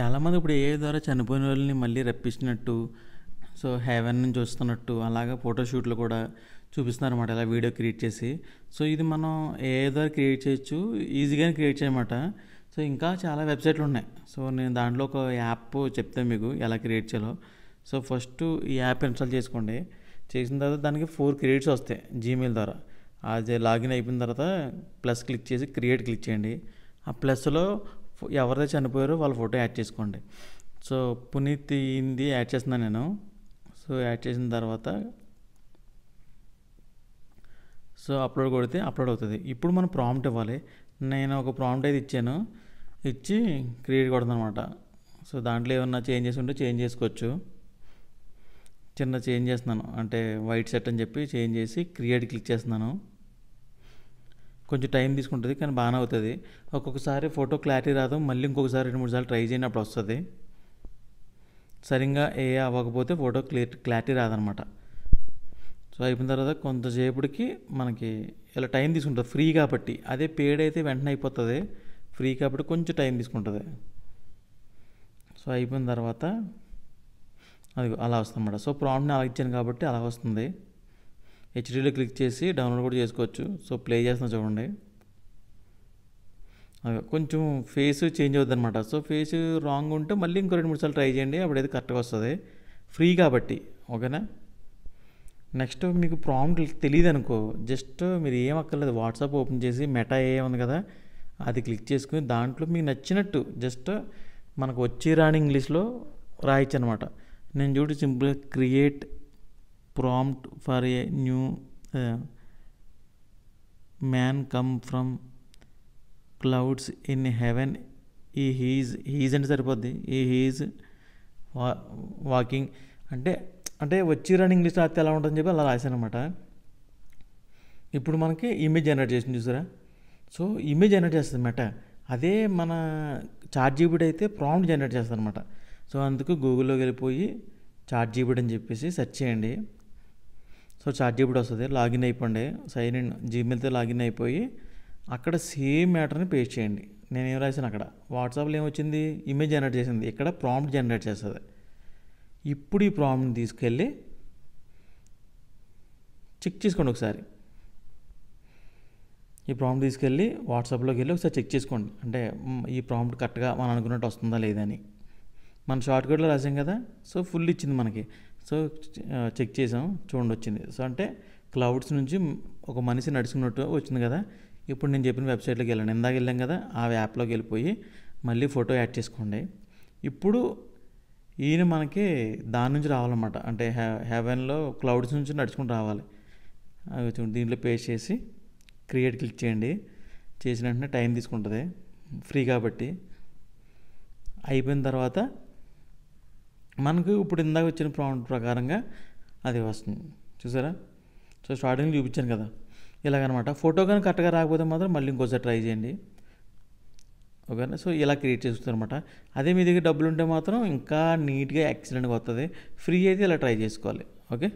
చాలామంది ఇప్పుడు ఏఐ ద్వారా చనిపోయిన వాళ్ళని మళ్ళీ రప్పించినట్టు, సో హెవెన్ నుంచి వస్తున్నట్టు అలాగా ఫోటోషూట్లు కూడా చూపిస్తున్నారన్నమాట, ఇలా వీడియో క్రియేట్ చేసి. సో ఇది మనం ఏఐ ద్వారా క్రియేట్ చేయొచ్చు, ఈజీగానే క్రియేట్ చేయమాట. సో ఇంకా చాలా వెబ్సైట్లు ఉన్నాయి. సో నేను దాంట్లో ఒక యాప్ చెప్తాను మీకు ఎలా క్రియేట్ చేయాలో. సో ఫస్ట్ ఈ యాప్ ఇన్స్టాల్ చేసుకోండి. చేసిన తర్వాత దానికి 4 క్రెడిట్స్ వస్తాయి జీమెయిల్ ద్వారా. అది లాగిన్ అయిపోయిన తర్వాత ప్లస్ క్లిక్ చేసి క్రియేట్ క్లిక్ చేయండి. ఆ ప్లస్లో ఎవరైతే చనిపోయారో వాళ్ళ ఫోటో యాడ్ చేసుకోండి. సో పునీత్ ఇంది యాడ్ చేస్తున్నాను నేను. సో యాడ్ చేసిన తర్వాత సో అప్లోడ్ కొడితే అప్లోడ్ అవుతుంది. ఇప్పుడు మనం ప్రాంప్ట్ ఇవ్వాలి. నేను ఒక ప్రాంప్ట్ అయితే ఇచ్చాను, ఇచ్చి క్రియేట్ కొడుతుంది అనమాట. సో దాంట్లో ఏమన్నా చేంజెస్ ఉంటే చేంజ్ చేసుకోవచ్చు. చిన్న చేంజ్ చేస్తున్నాను, అంటే వైట్ సెట్ అని చెప్పి చేంజ్ చేసి క్రియేట్ క్లిక్ చేస్తున్నాను. కొంచెం టైం తీసుకుంటుంది కానీ బాగానే అవుతుంది. ఒక్కొక్కసారి ఫోటో క్లారిటీ రాదు, మళ్ళీ ఇంకొకసారి 2-3 సార్లు ట్రై చేయని అప్పుడు వస్తుంది. సరిగ్గా ఏ అవ్వకపోతే ఫోటో క్లారిటీ రాదనమాట. సో అయిపోయిన తర్వాత కొంతసేపటికి మనకి ఇలా టైం తీసుకుంటుంది, ఫ్రీ కాబట్టి. అదే పేడ్ అయితే వెంటనే అయిపోతుంది, ఫ్రీ కాబట్టి కొంచెం టైం తీసుకుంటుంది. సో అయిపోయిన తర్వాత అది అలా వస్తుందన్నమాట. సో ప్రాంప్ట్ని అలా ఇచ్చాను కాబట్టి అలా వస్తుంది. హెచ్డీలో క్లిక్ చేసి డౌన్లోడ్ కూడా చేసుకోవచ్చు. సో ప్లే చేస్తున్నా చూడండి. కొంచెం ఫేస్ చేంజ్ అవుతుంది అనమాట. సో ఫేస్ రాంగ్ ఉంటే మళ్ళీ ఇంకో 2-3 సార్లు ట్రై చేయండి, అప్పుడైతే కరెక్ట్గా వస్తుంది, ఫ్రీ కాబట్టి. ఓకేనా. నెక్స్ట్ మీకు ప్రాంప్ట్ తెలియదు అనుకో, జస్ట్ మీరు ఏం అక్కర్లేదు, వాట్సాప్ ఓపెన్ చేసి మెటా ఏ ఉంది కదా అది క్లిక్ చేసుకుని దాంట్లో మీకు నచ్చినట్టు జస్ట్ మనకు వచ్చి రాని ఇంగ్లీష్లో రాయొచ్చు అనమాట. నేను చూడు సింపుల్గా create prompt for a new man come from clouds in heaven, ఈ హీజ్ అంటే సరిపోద్ది, ఈ హీజ్ వాకింగ్ అంటే అంటే వచ్చి రాని ఇంగ్లీష్ రాస్తే ఎలా ఉంటుందని చెప్పి అలా రాశాను అనమాట. ఇప్పుడు మనకి ఇమేజ్ జనరేట్ చేసింది చూసారా. సో ఇమేజ్ జనరేట్ చేస్తుంది మెటా. అదే మన చాట్ జీపీటీ అయితే ప్రాంప్ట్ జనరేట్ చేస్తుంది అనమాట. సో అందుకు గూగుల్లోకి వెళ్ళిపోయి చాట్ జీపీటీ అని చెప్పేసి సెర్చ్ చేయండి. సో చాట్ జీపీటీ వస్తుంది, లాగిన్ అయిపోండి, సైన్ ఇన్ జీమెయిల్తో లాగిన్ అయిపోయి అక్కడ సేమ్ మ్యాటర్ని పేస్ట్ చేయండి. నేను ఏం రాశాను అక్కడ, వాట్సాప్లో ఏమొచ్చింది, ఇమేజ్ జనరేట్ చేసింది, ఇక్కడ ప్రాంప్ట్ జనరేట్ చేస్తుంది. ఇప్పుడు ఈ ప్రాంప్ట్ని తీసుకెళ్ళి చెక్ చేసుకోండి ఒకసారి. ఈ ప్రాంప్ట్ తీసుకెళ్ళి వాట్సాప్లోకి వెళ్ళి ఒకసారి చెక్ చేసుకోండి, అంటే ఈ ప్రాంప్ట్ కరెక్ట్గా మనం అనుకున్నట్టు వస్తుందా లేదని. మన షార్ట్ కట్లో రాసాం కదా, సో ఫుల్ ఇచ్చింది మనకి. సో చెక్ చేసాం చూడండి వచ్చింది. సో అంటే క్లౌడ్స్ నుంచి ఒక మనిషి నడుచుకున్నట్టు వచ్చింది కదా. ఇప్పుడు నేను చెప్పిన వెబ్సైట్లోకి వెళ్ళండి, ఇందాక వెళ్ళాం కదా ఆ యాప్లోకి వెళ్ళిపోయి మళ్ళీ ఫోటో యాడ్ చేసుకోండి. ఇప్పుడు ఈయన మనకి దాని నుంచి రావాలన్నమాట, అంటే హెవెన్లో క్లౌడ్స్ నుంచి నడుచుకుంటూ రావాలి. దీంట్లో పేస్ట్ చేసి క్రియేట్ క్లిక్ చేయండి. చేసిన వెంటనే టైం తీసుకుంటుంది, ఫ్రీ కాబట్టి. అయిపోయిన తర్వాత మనకు ఇప్పుడు ఇందాక వచ్చిన ప్రాంప్ట్ ప్రకారంగా అది వస్తుంది చూసారా. సో స్టార్టింగ్లో చూపించాను కదా ఇలాగనమాట. ఫోటో కానీ కరెక్ట్గా రాకపోతే మాత్రం మళ్ళీ ఇంకోసారి ట్రై చేయండి. ఓకేనా. సో ఇలా క్రియేట్ చేస్తుంది అనమాట. అదే మీ దగ్గర డబ్బులు ఉంటే మాత్రం ఇంకా నీట్గా ఎక్సలెంట్గా వస్తుంది. ఫ్రీ అయితే ఇలా ట్రై చేసుకోవాలి. ఓకే.